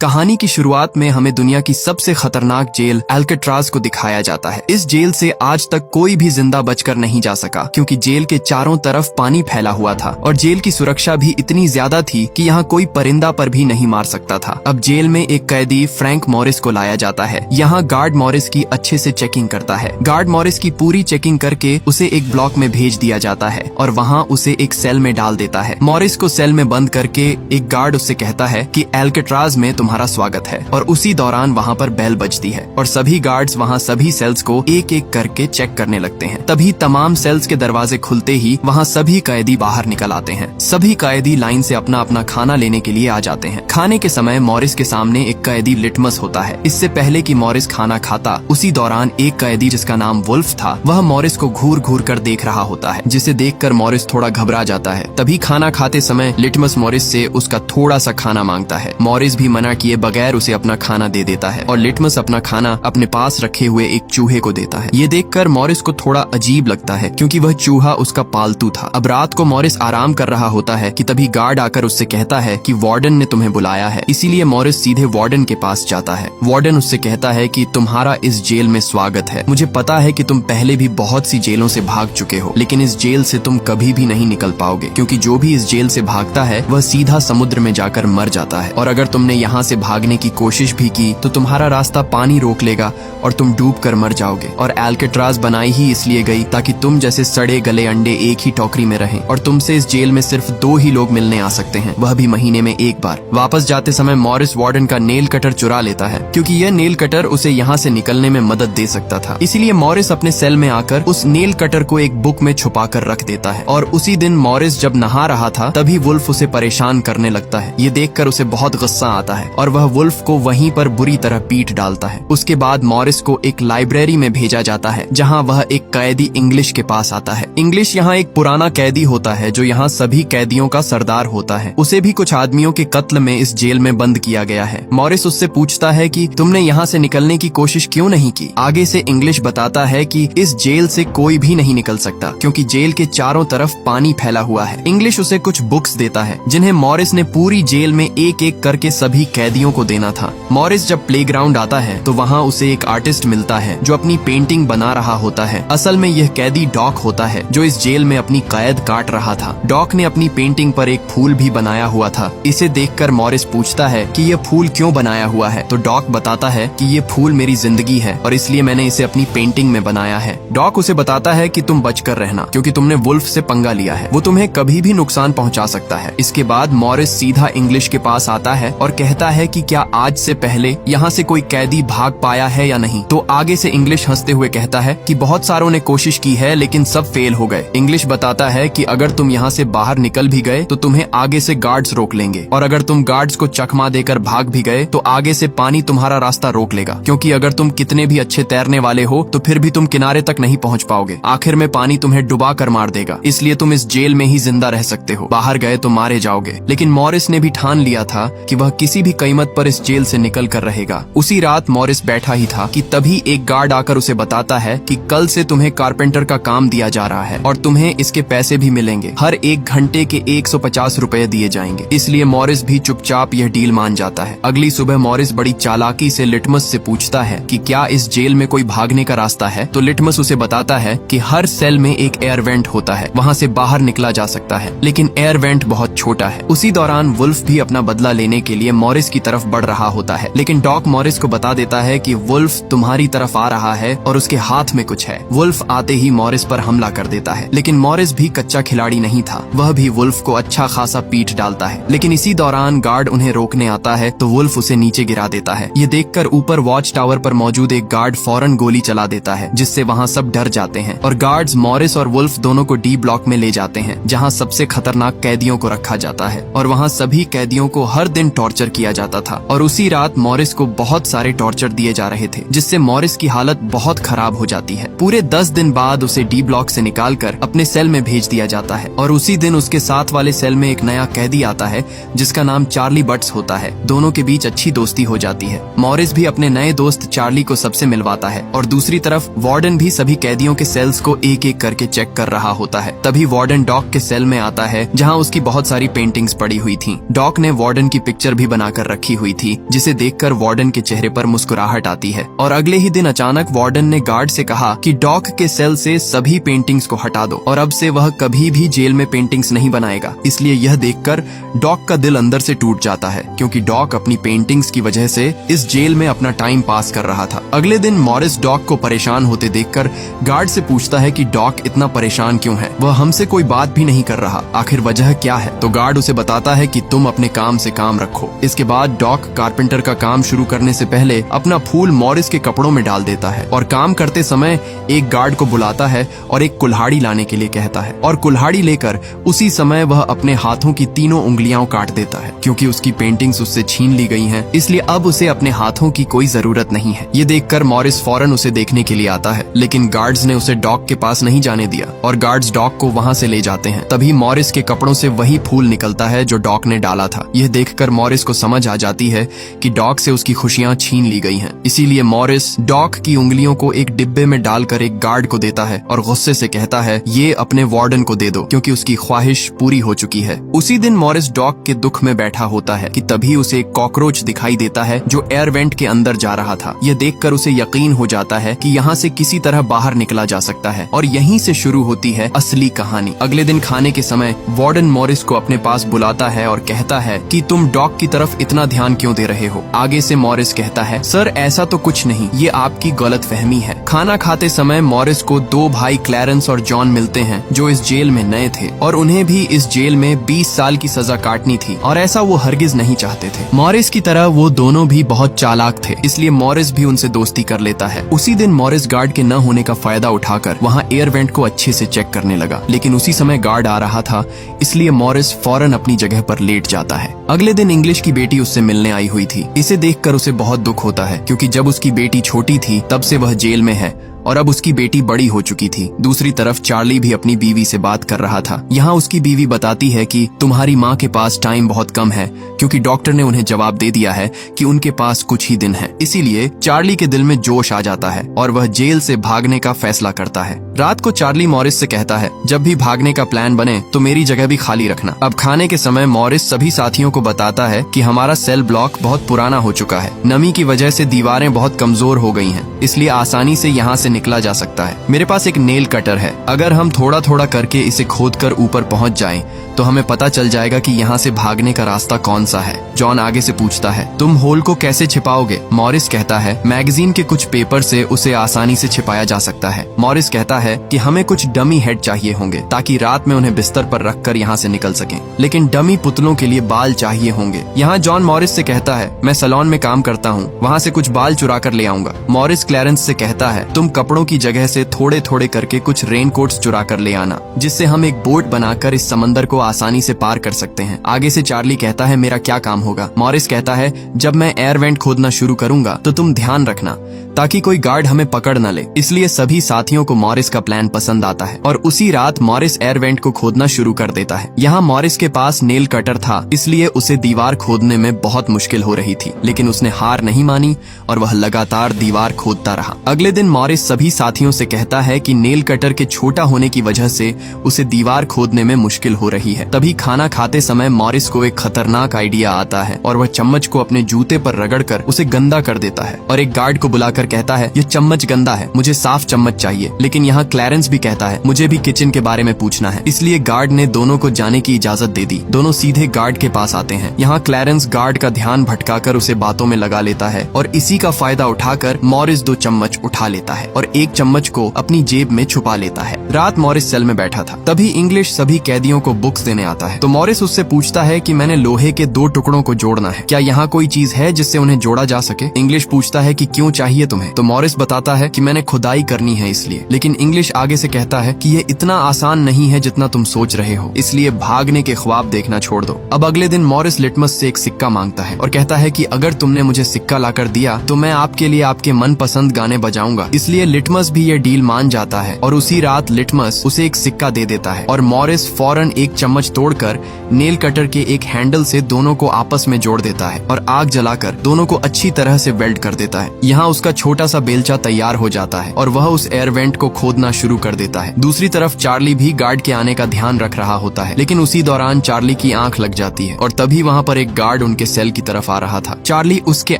कहानी की शुरुआत में हमें दुनिया की सबसे खतरनाक जेल एल्केट्राज को दिखाया जाता है। इस जेल से आज तक कोई भी जिंदा बचकर नहीं जा सका, क्योंकि जेल के चारों तरफ पानी फैला हुआ था और जेल की सुरक्षा भी इतनी ज्यादा थी कि यहाँ कोई परिंदा पर भी नहीं मार सकता था। अब जेल में एक कैदी फ्रैंक मॉरिस को लाया जाता है। यहाँ गार्ड मॉरिस की अच्छे से चेकिंग करता है। गार्ड मॉरिस की पूरी चेकिंग करके उसे एक ब्लॉक में भेज दिया जाता है और वहाँ उसे एक सेल में डाल देता है। मॉरिस को सेल में बंद करके एक गार्ड उससे कहता है कि एल्केट्राज में तुम्हारा स्वागत है, और उसी दौरान वहाँ पर बेल बजती है और सभी गार्ड्स वहाँ सभी सेल्स को एक एक करके चेक करने लगते हैं। तभी तमाम सेल्स के दरवाजे खुलते ही वहाँ सभी कैदी बाहर निकल आते हैं। सभी कैदी लाइन से अपना अपना खाना लेने के लिए आ जाते हैं। खाने के समय मॉरिस के सामने एक कैदी लिटमस होता है। इससे पहले कि मॉरिस खाना खाता, उसी दौरान एक कैदी जिसका नाम वुल्फ था, वह मॉरिस को घूर घूर कर देख रहा होता है, जिसे देखकर मॉरिस थोड़ा घबरा जाता है। तभी खाना खाते समय लिटमस मॉरिस से उसका थोड़ा सा खाना मांगता है। मॉरिस भी मना किए बगैर उसे अपना खाना दे देता है और लिटमस अपना खाना अपने पास रखे हुए एक चूहे को देता है। ये देखकर मॉरिस को थोड़ा अजीब लगता है, क्योंकि वह चूहा उसका पालतू था। अब रात को मॉरिस आराम कर रहा होता है कि तभी गार्ड आकर उससे कहता है कि वार्डन ने तुम्हें बुलाया है। इसीलिए मॉरिस सीधे वार्डन के पास जाता है। वार्डन उससे कहता है कि तुम्हारा इस जेल में स्वागत है। मुझे पता है कि तुम पहले भी बहुत सी जेलों से भाग चुके हो, लेकिन इस जेल से तुम कभी भी नहीं निकल पाओगे, क्योंकि जो भी इस जेल से भागता है वह सीधा समुद्र में जाकर मर जाता है। और अगर तुमने यहाँ से भागने की कोशिश भी की तो तुम्हारा रास्ता पानी रोक लेगा और तुम डूब कर मर जाओगे। और एल्केट्राज बनाई ही इसलिए गई ताकि तुम जैसे सड़े गले अंडे एक ही टोकरी में रहें, और तुमसे इस जेल में सिर्फ 2 ही लोग मिलने आ सकते हैं, वह भी महीने में एक बार। वापस जाते समय मॉरिस वार्डन का नेल कटर चुरा लेता है, क्योंकि यह नेल कटर उसे यहाँ से निकलने में मदद दे सकता था। इसीलिए मॉरिस अपने सेल में आकर उस नेल कटर को एक बुक में छुपा कर रख देता है। और उसी दिन मॉरिस जब नहा रहा था तभी वुल्फ उसे परेशान करने लगता है। ये देखकर उसे बहुत गुस्सा आता है और वह वुल्फ को वहीं पर बुरी तरह पीट डालता है। उसके बाद मॉरिस को एक लाइब्रेरी में भेजा जाता है, जहाँ वह एक कैदी इंग्लिश के पास आता है। इंग्लिश यहाँ एक पुराना कैदी होता है जो यहाँ सभी कैदियों का सरदार होता है। उसे भी कुछ आदमियों के कत्ल में इस जेल में बंद किया गया है। मॉरिस उससे पूछता है कि तुमने यहाँ से निकलने की कोशिश क्यों नहीं की। आगे से इंग्लिश बताता है कि इस जेल से कोई भी नहीं निकल सकता, क्योंकि जेल के चारों तरफ पानी फैला हुआ है। इंग्लिश उसे कुछ बुक्स देता है, जिन्हें मॉरिस ने पूरी जेल में एक एक करके सभी कैदियों को देना था। मॉरिस जब प्लेग्राउंड आता है तो वहाँ उसे एक आर्टिस्ट मिलता है जो अपनी पेंटिंग बना रहा होता है। असल में यह कैदी डॉक होता है, जो इस जेल में अपनी कैद काट रहा था। डॉक ने अपनी पेंटिंग पर एक फूल भी बनाया हुआ था। इसे देखकर मॉरिस पूछता है कि यह फूल क्यों बनाया हुआ है, तो डॉक बताता है कि ये फूल मेरी जिंदगी है और इसलिए मैंने इसे अपनी पेंटिंग में बनाया है। डॉक उसे बताता है कि तुम बचकर रहना, क्योंकि तुमने वुल्फ से पंगा लिया है, वो तुम्हें कभी भी नुकसान पहुंचा सकता है। इसके बाद मॉरिस सीधा इंग्लिश के पास आता है और कहता है कि क्या आज से पहले यहाँ से कोई कैदी भाग पाया है या नहीं। तो आगे से इंग्लिश हंसते हुए कहता है कि बहुत सारों ने कोशिश की है, लेकिन सब फेल हो गए। इंग्लिश बताता है कि अगर तुम यहाँ से बाहर निकल भी गए तो तुम्हें आगे से गार्ड्स रोक लेंगे, और अगर तुम गार्ड्स को चकमा देकर भाग भी गए तो आगे से पानी तुम्हारा रास्ता रोक लेगा, क्योंकि अगर तुम कितने भी अच्छे तैरने वाले हो तो फिर भी तुम किनारे तक नहीं पहुँच पाओगे। आखिर में पानी तुम्हें डुबा कर मार देगा, इसलिए तुम इस जेल में ही जिंदा रह सकते हो, बाहर गए तो मारे जाओगे। लेकिन मॉरिस ने भी ठान लिया था कि वह किसी भी कीमत पर इस जेल से निकल कर रहेगा। उसी रात मॉरिस बैठा ही था कि तभी एक गार्ड आकर उसे बताता है कि कल से तुम्हें कारपेंटर का काम दिया जा रहा है और तुम्हें इसके पैसे भी मिलेंगे। हर 1 घंटे के 150 रुपए दिए जाएंगे। इसलिए मॉरिस भी चुपचाप यह डील मान जाता है। अगली सुबह मॉरिस बड़ी चालाकी से लिटमस से पूछता है कि क्या इस जेल में कोई भागने का रास्ता है, तो लिटमस उसे बताता है कि हर सेल में एक एयर वेंट होता है, वहाँ से बाहर निकला जा सकता है, लेकिन एयर वेंट बहुत छोटा है। उसी दौरान वुल्फ भी अपना बदला लेने के लिए मॉरिस की तरफ बढ़ रहा होता है, लेकिन डॉक मॉरिस को बता देता है कि वुल्फ तुम्हारी तरफ आ रहा है और उसके हाथ में कुछ है। वुल्फ आते ही मॉरिस पर हमला कर देता है, लेकिन मॉरिस भी कच्चा खिलाड़ी नहीं था, वह भी वुल्फ को अच्छा खासा पीट डालता है। लेकिन इसी दौरान गार्ड उन्हें रोकने आता है तो वुल्फ उसे नीचे गिरा देता है। ये देखकर ऊपर वॉच टावर पर मौजूद एक गार्ड फौरन गोली चला देता है, जिससे वहाँ सब डर जाते हैं और गार्ड्स मॉरिस और वुल्फ दोनों को डी ब्लॉक में ले जाते हैं, जहाँ सबसे खतरनाक कैदियों को रखा जाता है और वहाँ सभी कैदियों को हर दिन टॉर्चर किया जाता था। और उसी रात मॉरिस को बहुत सारे टॉर्चर दिए जा रहे थे, जिससे मॉरिस की हालत बहुत खराब हो जाती है। पूरे 10 दिन बाद उसे डी ब्लॉक से निकालकर अपने सेल में भेज दिया जाता है और उसी दिन उसके साथ वाले सेल में एक नया कैदी आता है जिसका नाम चार्ली बट्स होता है। दोनों के बीच अच्छी दोस्ती हो जाती है। मॉरिस भी अपने नए दोस्त चार्ली को सबसे मिलवाता है और दूसरी तरफ वार्डन भी सभी कैदियों के सेल्स को एक एक करके चेक कर रहा होता है। तभी वार्डन डॉक के सेल में आता है, जहाँ उसकी बहुत सारी पेंटिंग्स पड़ी हुई थी। डॉक ने वार्डन की पिक्चर भी बनाकर रखी हुई थी, जिसे देखकर वार्डन के चेहरे पर मुस्कुराहट आती है। और अगले ही दिन अचानक वार्डन ने गार्ड से कहा कि डॉक के सेल से सभी पेंटिंग्स को हटा दो और अब से वह कभी भी जेल में पेंटिंग्स नहीं बनाएगा। इसलिए यह देखकर डॉक का दिल अंदर से टूट जाता है, क्योंकि डॉक अपनी पेंटिंग्स की वजह से इस जेल में अपना टाइम पास कर रहा था। अगले दिन मॉरिस डॉक को परेशान होते देखकर गार्ड से पूछता है कि डॉक इतना परेशान क्यों है, वह हमसे कोई बात भी नहीं कर रहा, आखिर वजह क्या है। तो गार्ड उसे बताता है कि तुम अपने काम से काम रखो। इसके बाद डॉक कारपेंटर का काम शुरू करने से पहले अपना फूल मॉरिस के कपड़ों में डाल देता है और काम करते समय एक गार्ड को बुलाता है और एक कुल्हाड़ी लाने के लिए कहता है, और कुल्हाड़ी लेकर उसी समय वह अपने हाथों की तीनों उंगलियां काट देता है, क्योंकि उसकी पेंटिंग्स उससे छीन ली गई हैं, इसलिए अब उसे अपने हाथों की कोई जरूरत नहीं है। ये देखकर मॉरिस फौरन उसे देखने के लिए आता है, लेकिन गार्ड्स ने उसे डॉक के पास नहीं जाने दिया और गार्ड्स डॉक को वहां से ले जाते हैं। तभी मॉरिस के कपड़ों से वही फूल निकलता है जो डॉक ने डाला था। यह देखकर मॉरिस को समझ आ जाती है कि डॉक से उसकी खुशियां छीन ली गई हैं। इसीलिए मॉरिस डॉक की उंगलियों को एक डिब्बे में डालकर एक गार्ड को देता है और गुस्से से कहता है, ये अपने वार्डन को दे दो, क्योंकि उसकी ख्वाहिश पूरी हो चुकी है। उसी दिन मॉरिस डॉक के दुख में बैठा होता है कि तभी उसे एक कॉकरोच दिखाई देता है जो एयर वेंट के अंदर जा रहा था। यह देखकर उसे यकीन हो जाता है कि यहाँ से किसी तरह बाहर निकला जा सकता है और यहीं से शुरू होती है असली कहानी। अगले दिन खाने के समय वार्डन मॉरिस को अपने पास बुलाता है और कहता है कि तुम डॉक की तरफ इतना ध्यान क्यों दे रहे हो। आगे से मॉरिस कहता है, सर ऐसा तो कुछ नहीं, ये आपकी गलतफहमी है। खाना खाते समय मॉरिस को दो भाई क्लैरेंस और जॉन मिलते हैं जो इस जेल में नए थे और उन्हें भी इस जेल में 20 साल की सजा काटनी थी और ऐसा वो हरगिज नहीं चाहते थे। मॉरिस की तरह वो दोनों भी बहुत चालाक थे, इसलिए मॉरिस भी उनसे दोस्ती कर लेता है। उसी दिन मॉरिस गार्ड के न होने का फायदा उठाकर वहाँ एयर वेंट को अच्छे से चेक करने लगा, लेकिन उसी समय गार्ड आ रहा था, इसलिए मॉरिस फौरन अपनी जगह पर लेट जाता है। अगले दिन इंग्लिश की बेटी उससे मिलने आई हुई थी। इसे देखकर उसे बहुत दुख होता है, क्योंकि जब उसकी बेटी छोटी थी तब से वह जेल में है और अब उसकी बेटी बड़ी हो चुकी थी। दूसरी तरफ चार्ली भी अपनी बीवी से बात कर रहा था। यहाँ उसकी बीवी बताती है कि तुम्हारी माँ के पास टाइम बहुत कम है, क्योंकि डॉक्टर ने उन्हें जवाब दे दिया है कि उनके पास कुछ ही दिन है। इसीलिए चार्ली के दिल में जोश आ जाता है और वह जेल से भागने का फैसला करता है। रात को चार्ली मॉरिस से कहता है, जब भी भागने का प्लान बने तो मेरी जगह भी खाली रखना। अब खाने के समय मॉरिस सभी साथियों को बताता है कि हमारा सेल ब्लॉक बहुत पुराना हो चुका है, नमी की वजह से दीवारें बहुत कमजोर हो गई हैं, इसलिए आसानी से यहाँ से निकला जा सकता है। मेरे पास एक नेल कटर है, अगर हम थोड़ा थोड़ा करके इसे खोदकर ऊपर पहुँच जाएं तो हमें पता चल जाएगा कि यहाँ से भागने का रास्ता कौन सा है। जॉन आगे से पूछता है, तुम होल को कैसे छिपाओगे? मॉरिस कहता है, मैगजीन के कुछ पेपर से उसे आसानी से छिपाया जा सकता है। मॉरिस कहता है कि हमें कुछ डमी हेड चाहिए होंगे ताकि रात में उन्हें बिस्तर पर रखकर यहाँ से निकल सकें, लेकिन डमी पुतलों के लिए बाल चाहिए होंगे। यहाँ जॉन मॉरिस से कहता है, मैं सैलून में काम करता हूँ, वहाँ से कुछ बाल चुरा कर ले आऊंगा। मॉरिस क्लैरेंस से कहता है, तुम कपड़ों की जगह से थोड़े थोड़े करके कुछ रेनकोट्स चुरा कर ले आना, जिससे हम एक बोट बनाकर इस समंदर को आसानी से पार कर सकते हैं। आगे से चार्ली कहता है, मेरा क्या काम होगा? मॉरिस कहता है, जब मैं एयर वेंट खोदना शुरू करूंगा तो तुम ध्यान रखना ताकि कोई गार्ड हमें पकड़ न ले। इसलिए सभी साथियों को मॉरिस का प्लान पसंद आता है और उसी रात मॉरिस एयर वेंट को खोदना शुरू कर देता है। यहाँ मॉरिस के पास नेल कटर था, इसलिए उसे दीवार खोदने में बहुत मुश्किल हो रही थी, लेकिन उसने हार नहीं मानी और वह लगातार दीवार खोदता रहा। अगले दिन मॉरिस सभी साथियों से कहता है कि नेल कटर के छोटा होने की वजह से उसे दीवार खोदने में मुश्किल हो रही है। तभी खाना खाते समय मॉरिस को एक खतरनाक आइडिया आता है और वह चम्मच को अपने जूते पर रगड़कर उसे गंदा कर देता है और एक गार्ड को बुलाकर कहता है, यह चम्मच गंदा है, मुझे साफ चम्मच चाहिए। लेकिन यहाँ क्लैरेंस भी कहता है, मुझे भी किचन के बारे में पूछना है। इसलिए गार्ड ने दोनों को जाने की इजाजत दे दी। दोनों सीधे गार्ड के पास आते हैं। यहाँ क्लैरेंस गार्ड का ध्यान भटकाकर उसे बातों में लगा लेता है और इसी का फायदा उठाकर मॉरिस 2 चम्मच उठा लेता है और एक चम्मच को अपनी जेब में छुपा लेता है। रात मॉरिस सेल में बैठा था, तभी इंग्लिश सभी कैदियों को बुक्स देने आता है। तो मॉरिस उससे पूछता है कि मैंने लोहे के 2 टुकड़ों को जोड़ना है, क्या यहाँ कोई चीज है जिससे उन्हें जोड़ा जा सके? इंग्लिश पूछता है कि क्यों चाहिए तुम्हें? तो मॉरिस बताता है कि मैंने खुदाई करनी है इसलिए। लेकिन इंग्लिश आगे से कहता है कि ये इतना आसान नहीं है जितना तुम सोच रहे हो, इसलिए भागने के ख्वाब देखना छोड़ दो। अब अगले दिन मॉरिस लिटमस से एक सिक्का मांगता है और कहता है कि अगर तुमने मुझे सिक्का लाकर दिया तो मैं आपके लिए आपके मनपसंद गाने बजाऊंगा। इसलिए लिटमस भी ये डील मान जाता है और उसी रात लिटमस उसे एक सिक्का दे देता है और मॉरिस फौरन एक चम्मच तोड़कर नेल कटर के एक हैंडल से दोनों को आपस में जोड़ देता है और आग जलाकर दोनों को अच्छी तरह से वेल्ड कर देता है। यहाँ उसका छोटा सा बेलचा तैयार हो जाता है और वह उस एयर वेंट को खोदना शुरू कर देता है। दूसरी तरफ चार्ली भी गार्ड के आने का ध्यान रख रहा होता है, लेकिन उसी दौरान चार्ली की आंख लग जाती है और तभी वहाँ पर एक गार्ड उनके सेल की तरफ आ रहा था। चार्ली उसके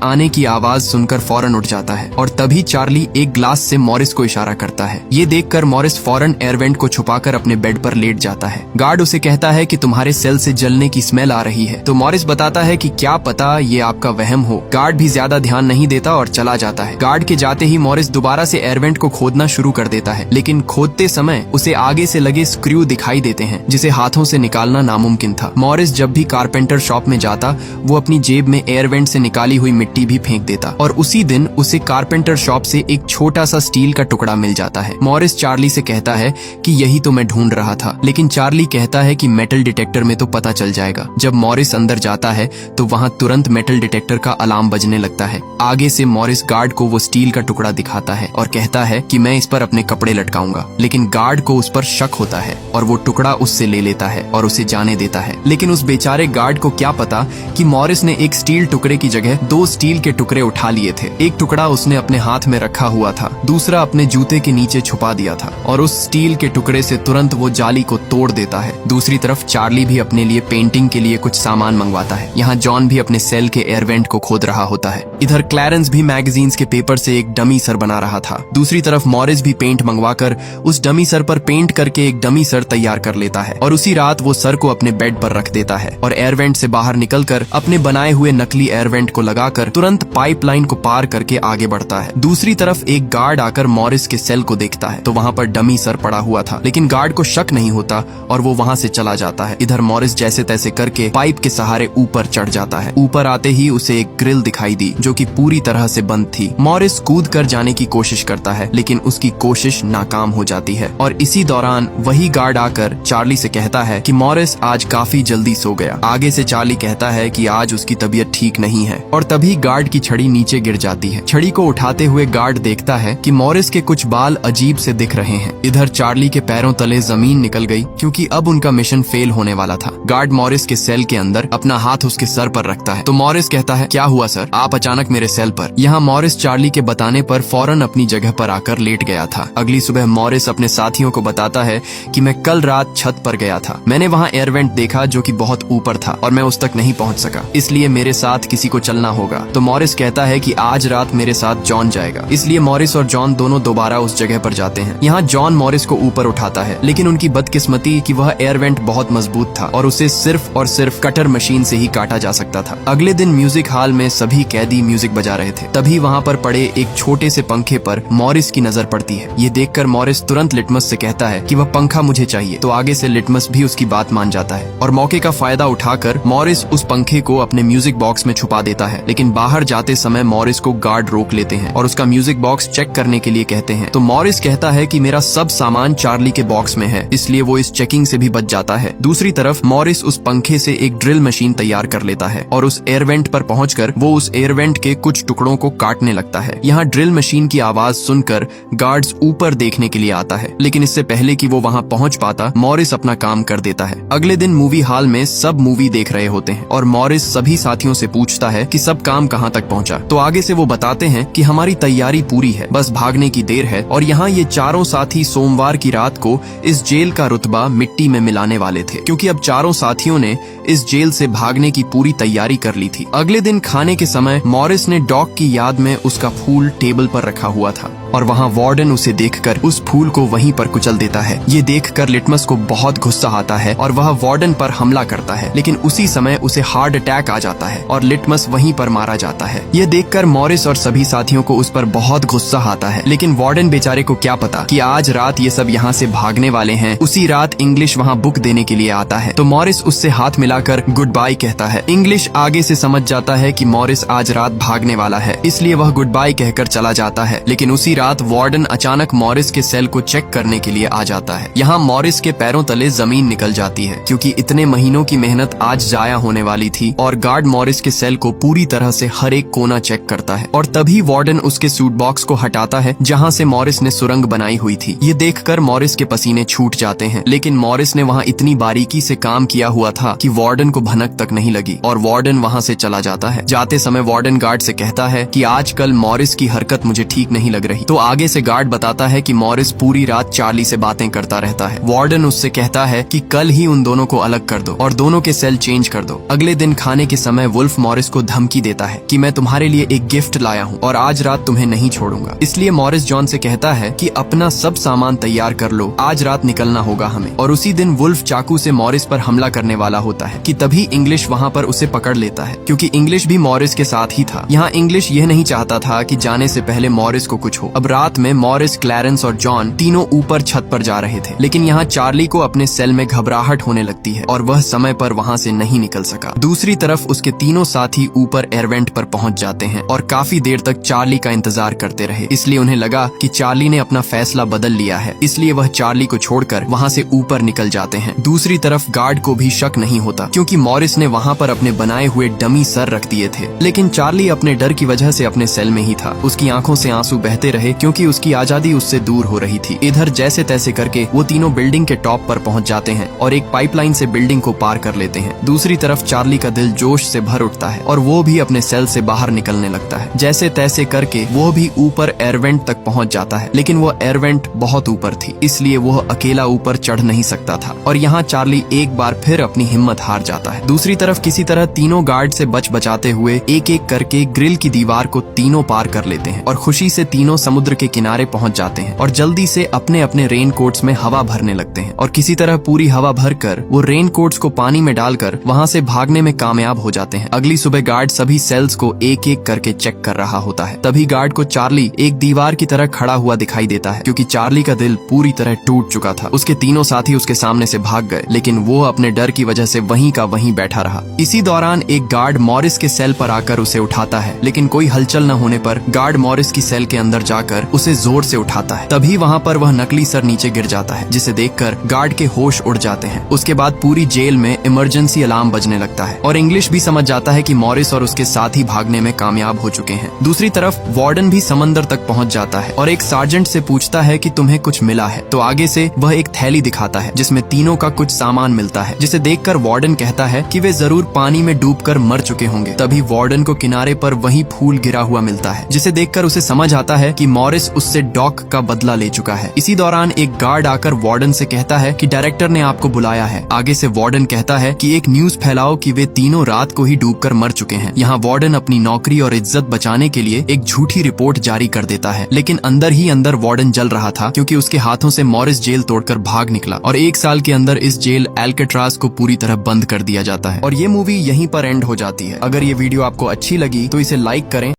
आने की आवाज सुनकर फौरन उठ जाता है और तभी चार्ली एक ग्लास से मॉरिस को इशारा करता है। ये देखकर मॉरिस फौरन एयर वेंट को छुपाकर अपने बेड पर लेट जाता है। गार्ड उसे कहता है कि तुम्हारे सेल से जलने की स्मेल आ रही है, तो मॉरिस बताता है कि क्या पता ये आपका वहम हो। गार्ड भी ज्यादा ध्यान नहीं देता और चला जाता है। गार्ड के जाते ही मॉरिस दोबारा से एयर वेंट को खोदना शुरू कर देता है, लेकिन खोदते समय उसे आगे से लगे स्क्रू दिखाई देते हैं जिसे हाथों से निकालना नामुमकिन था। मॉरिस जब भी कारपेंटर शॉप में जाता वो अपनी जेब में एयर वेंट से निकाली हुई मिट्टी भी फेंक देता और उसी दिन उसे कारपेंटर शॉप से एक छोटा सा स्टील का टुकड़ा मिल जाता है। मॉरिस चार्ली से कहता है कि यही तो मैं ढूंढ रहा था, लेकिन चार्ली कहता है कि मेटल डिटेक्टर में तो पता चल जाएगा। जब मॉरिस अंदर जाता है तो वहाँ तुरंत मेटल डिटेक्टर का अलार्म बजने लगता है। आगे से मॉरिस गार्ड को वो स्टील का टुकड़ा दिखाता है और कहता है कि मैं इस पर अपने कपड़े लटकाऊंगा, लेकिन गार्ड को उस पर शक होता है और वो टुकड़ा उससे ले लेता है और उसे जाने देता है। लेकिन उस बेचारे गार्ड को क्या पता कि मॉरिस ने एक स्टील टुकड़े की जगह 2 स्टील के टुकड़े उठा लिए थे। एक टुकड़ा उसने अपने हाथ में रखा हुआ था, दूसरा अपने जूते के नीचे छुपा दिया था और उस स्टील के टुकड़े से तुरंत वो जाली को तोड़ देता है। दूसरी तरफ चार्ली भी अपने लिए पेंटिंग के लिए कुछ सामान मंगवाता है। यहाँ जॉन भी अपने सेल के एयर वेंट को खोद रहा होता है। इधर क्लैरेंस भी मैगजीन्स के पेपर से एक डमी सर बना रहा था। दूसरी तरफ मॉरिस भी पेंट मंगवाकर उस डमी सर पर पेंट करके एक डमी सर तैयार कर लेता है और उसी रात वो सर को अपने बेड पर रख देता है और एयर वेंट से बाहर निकलकर अपने बनाए हुए नकली एयर वेंट को लगाकर तुरंत पाइपलाइन को पार करके आगे बढ़ता है। दूसरी तरफ एक गार्ड आकर मॉरिस के सेल को देखता है तो वहाँ पर डमी सर पड़ा हुआ था, लेकिन गार्ड को शक नहीं होता और वो वहाँ से चला जाता है। इधर मॉरिस जैसे तैसे करके पाइप के सहारे ऊपर चढ़ जाता है। ऊपर आते ही उसे एक ग्रिल दिखाई दी जो कि पूरी तरह से बंद थी। मॉरिस कूद कर जाने की कोशिश करता है, लेकिन उसकी कोशिश नाकाम हो जाती है और इसी दौरान वही गार्ड आकर चार्ली से कहता है कि मॉरिस आज काफी जल्दी सो गया। आगे से चार्ली कहता है कि आज उसकी तबीयत ठीक नहीं है और तभी गार्ड की छड़ी नीचे गिर जाती है। छड़ी को उठाते हुए गार्ड देखता है कि मॉरिस के कुछ बाल अजीब से दिख रहे हैं। इधर चार्ली के पैरों तले जमीन निकल गई क्योंकि अब उनका मिशन फेल होने वाला था। गार्ड मॉरिस के सेल के अंदर अपना हाथ उसके सर पर रखता है तो मॉरिस कहता है, क्या हुआ सर, आप अचानक मेरे सेल पर। यहाँ मॉरिस चार्ली के बताने पर फौरन अपनी जगह पर आकर लेट गया था। अगली सुबह मॉरिस अपने साथियों को बताता है कि मैं कल रात छत पर गया था। मैंने वहाँ एयर वेंट देखा जो कि बहुत ऊपर था और मैं उस तक नहीं पहुँच सका, इसलिए मेरे साथ किसी को चलना होगा। तो मॉरिस कहता है कि आज रात मेरे साथ जॉन जाएगा। इसलिए मॉरिस और जॉन दोनों दोबारा उस जगह पर जाते हैं। यहाँ जॉन मॉरिस को ऊपर उठाता है, लेकिन उनकी बदकिस्मती कि वह एयर वेंट बहुत मजबूत था और उसे सिर्फ और सिर्फ कटर मशीन से ही काटा जा सकता था। अगले दिन म्यूजिक हॉल में सभी कैदी म्यूजिक बजा रहे थे। तभी वहाँ पर पड़े एक छोटे से पंखे पर मॉरिस की नजर पड़ती है। ये देखकर मॉरिस तुरंत लिटमस से कहता है कि वह पंखा मुझे चाहिए, तो आगे से लिटमस भी उसकी बात मान जाता है और मौके का फायदा उठाकर मॉरिस उस पंखे को अपने म्यूजिक बॉक्स में छुपा देता है। लेकिन बाहर जाते समय मॉरिस को गार्ड रोक लेते हैं और उसका म्यूजिक बॉक्स चेक करने के लिए कहते हैं। तो मॉरिस कहता है कि मेरा सब सामान चार्ली के बॉक्स में है, इसलिए वो इस चेकिंग से भी बच जाता है। दूसरी तरफ मॉरिस उस पंखे से एक ड्रिल मशीन तैयार कर लेता है और उस एयर वेंट पर पहुंचकर वो उस एयर वेंट के कुछ टुकड़ों को काटने लगता है। यहाँ ड्रिल मशीन की आवाज सुनकर गार्ड्स ऊपर देखने के लिए आता है, लेकिन इससे पहले कि वो वहाँ पहुँच पाता मॉरिस अपना काम कर देता है। अगले दिन मूवी हॉल में सब मूवी देख रहे होते हैं और मॉरिस सभी साथियों से पूछता है कि सब काम कहाँ तक पहुँचा। तो आगे से वो बताते हैं कि हमारी तैयारी पूरी है, बस भागने की देर है। और यहाँ ये चारों साथी सोमवार की रात को इस जेल का रुतबा मिट्टी में मिलाने वाले थे, क्योंकि अब चारों साथियों ने इस जेल से भागने की पूरी तैयारी कर ली थी। अगले दिन खाने के समय मॉरिस ने डॉग की याद में उसका फूल टेबल पर रखा हुआ था और वहाँ वार्डन उसे देखकर उस फूल को वहीं पर कुचल देता है। ये देखकर लिटमस को बहुत गुस्सा आता है और वह वार्डन पर हमला करता है, लेकिन उसी समय उसे हार्ट अटैक आ जाता है और लिटमस वहीं पर मारा जाता है। ये देखकर मॉरिस और सभी साथियों को उस पर बहुत गुस्सा आता है, लेकिन वार्डन बेचारे को क्या पता कि आज रात ये सब यहाँ से भागने वाले हैं। उसी रात इंग्लिश वहाँ बुक देने के लिए आता है, तो मॉरिस उससे हाथ मिलाकर गुड बाय कहता है। इंग्लिश आगे से समझ जाता है कि मॉरिस आज रात भागने वाला है, इसलिए वह गुड बाय कहकर चला जाता है। लेकिन उसी रात वार्डन अचानक मॉरिस के सेल को चेक करने के लिए आ जाता है। यहाँ मॉरिस के पैरों तले जमीन निकल जाती है, क्योंकि इतने महीनों की मेहनत आज जाया होने वाली थी। और गार्ड मॉरिस के सेल को पूरी तरह से हर एक कोना चेक करता है और तभी वार्डन उसके सूट बॉक्स को हटाता है जहाँ से मॉरिस ने सुरंग बनाई हुई थी। ये देखकर मॉरिस के पसीने छूट जाते हैं, लेकिन मॉरिस ने वहाँ इतनी बारीकी से काम किया हुआ था कि वार्डन को भनक तक नहीं लगी और वार्डन वहाँ से चला जाता है। जाते समय वार्डन गार्ड से कहता है कि आजकल मॉरिस की हरकत मुझे ठीक नहीं लग रही। तो आगे से गार्ड बताता है कि मॉरिस पूरी रात चार्ली से बातें करता रहता है। वार्डन उससे कहता है कि कल ही उन दोनों को अलग कर दो और दोनों के सेल चेंज कर दो। अगले दिन खाने के समय वुल्फ मॉरिस को धमकी देता है कि मैं तुम्हारे लिए एक गिफ्ट लाया हूँ और आज रात तुम्हें नहीं छोड़ूंगा। इसलिए मॉरिस जॉन से कहता है कि अपना सब सामान तैयार कर लो, आज रात निकलना होगा हमें। और उसी दिन वुल्फ चाकू से मॉरिस पर हमला करने वाला होता है कि तभी इंग्लिश वहाँ पर उसे पकड़ लेता है, क्योंकि इंग्लिश भी मॉरिस के साथ ही था। यहाँ इंग्लिश यह नहीं चाहता था कि जाने से पहले मॉरिस को कुछ हो। अब रात में मॉरिस, क्लैरेंस और जॉन तीनों ऊपर छत पर जा रहे थे, लेकिन यहाँ चार्ली को अपने सेल में घबराहट होने लगती है और वह समय पर वहाँ से नहीं निकल सका। दूसरी तरफ उसके तीनों साथी ऊपर एयरवेंट पर पहुँच जाते हैं और काफी देर तक चार्ली का इंतजार करते रहे। इसलिए उन्हें लगा कि चार्ली ने अपना फैसला बदल लिया है, इसलिए वह चार्ली को छोड़कर वहाँ से ऊपर निकल जाते हैं। दूसरी तरफ गार्ड को भी शक नहीं होता, क्योंकि मॉरिस ने वहाँ पर अपने बनाए हुए डमी सर रख दिए थे। लेकिन चार्ली अपने डर की वजह से अपने सेल में ही था। उसकी आंखों से आंसू बहते रहे, क्योंकि उसकी आजादी उससे दूर हो रही थी। इधर जैसे तैसे करके वो तीनों बिल्डिंग के टॉप पर पहुंच जाते हैं और एक पाइपलाइन से बिल्डिंग को पार कर लेते हैं। दूसरी तरफ चार्ली का दिल जोश से भर उठता है और वो भी अपने सेल से बाहर निकलने लगता है। जैसे तैसे करके वो भी ऊपर एयरवेंट तक पहुंच जाता है, लेकिन वो एयरवेंट बहुत ऊपर थी, इसलिए वो अकेला ऊपर चढ़ नहीं सकता था और यहाँ चार्ली एक बार फिर अपनी हिम्मत हार जाता है। दूसरी तरफ किसी तरह तीनों गार्ड से बचाते हुए एक एक करके ग्रिल की दीवार को तीनों पार कर लेते हैं और खुशी से तीनों समुद्र के किनारे पहुंच जाते हैं और जल्दी से अपने अपने रेन कोट्स में हवा भरने लगते हैं और किसी तरह पूरी हवा भरकर वो रेन कोट्स को पानी में डालकर वहां से भागने में कामयाब हो जाते हैं। अगली सुबह गार्ड सभी सेल्स को एक एक करके चेक कर रहा होता है। तभी गार्ड को चार्ली एक दीवार की तरह खड़ा हुआ दिखाई देता है, क्योंकि चार्ली का दिल पूरी तरह टूट चुका था। उसके तीनों साथी उसके सामने से भाग गए, लेकिन वो अपने डर की वजह से वहीं का वहीं बैठा रहा। इसी दौरान एक गार्ड मॉरिस के सेल पर आकर उसे उठाता है, लेकिन कोई हलचल न होने पर गार्ड मॉरिस की सेल के अंदर जाकर उसे जोर से उठाता है। तभी वहाँ पर वह नकली सर नीचे गिर जाता है, जिसे देखकर गार्ड के होश उड़ जाते हैं। उसके बाद पूरी जेल में इमरजेंसी अलार्म बजने लगता है और इंग्लिश भी समझ जाता है कि मॉरिस और उसके साथी भागने में कामयाब हो चुके हैं। दूसरी तरफ वार्डन भी समंदर तक पहुंच जाता है और एक सार्जेंट से पूछता है कि तुम्हें कुछ मिला है। तो आगे से वह एक थैली दिखाता है जिसमें तीनों का कुछ सामान मिलता है, जिसे देखकर वार्डन कहता है कि वे जरूर पानी में डूबकर मर चुके होंगे। तभी वार्डन को किनारे पर वही फूल गिरा हुआ मिलता है, जिसे देखकर उसे समझ आता है कि मॉरिस उससे डॉक का बदला ले चुका है। इसी दौरान एक गार्ड आकर वार्डन से कहता है कि डायरेक्टर ने आपको बुलाया है। आगे से वार्डन कहता है कि एक न्यूज फैलाओ कि वे तीनों रात को ही डूबकर मर चुके हैं। यहाँ वार्डन अपनी नौकरी और इज्जत बचाने के लिए एक झूठी रिपोर्ट जारी कर देता है, लेकिन अंदर ही अंदर वार्डन जल रहा था, क्योंकि उसके हाथों से मॉरिस जेल तोड़कर भाग निकला और 1 साल के अंदर इस जेल एल्केट्राज को पूरी तरह बंद कर दिया जाता है। और ये मूवी यहीं पर एंड हो जाती है। अगर ये वीडियो आपको अच्छी लगी तो इसे लाइक करें।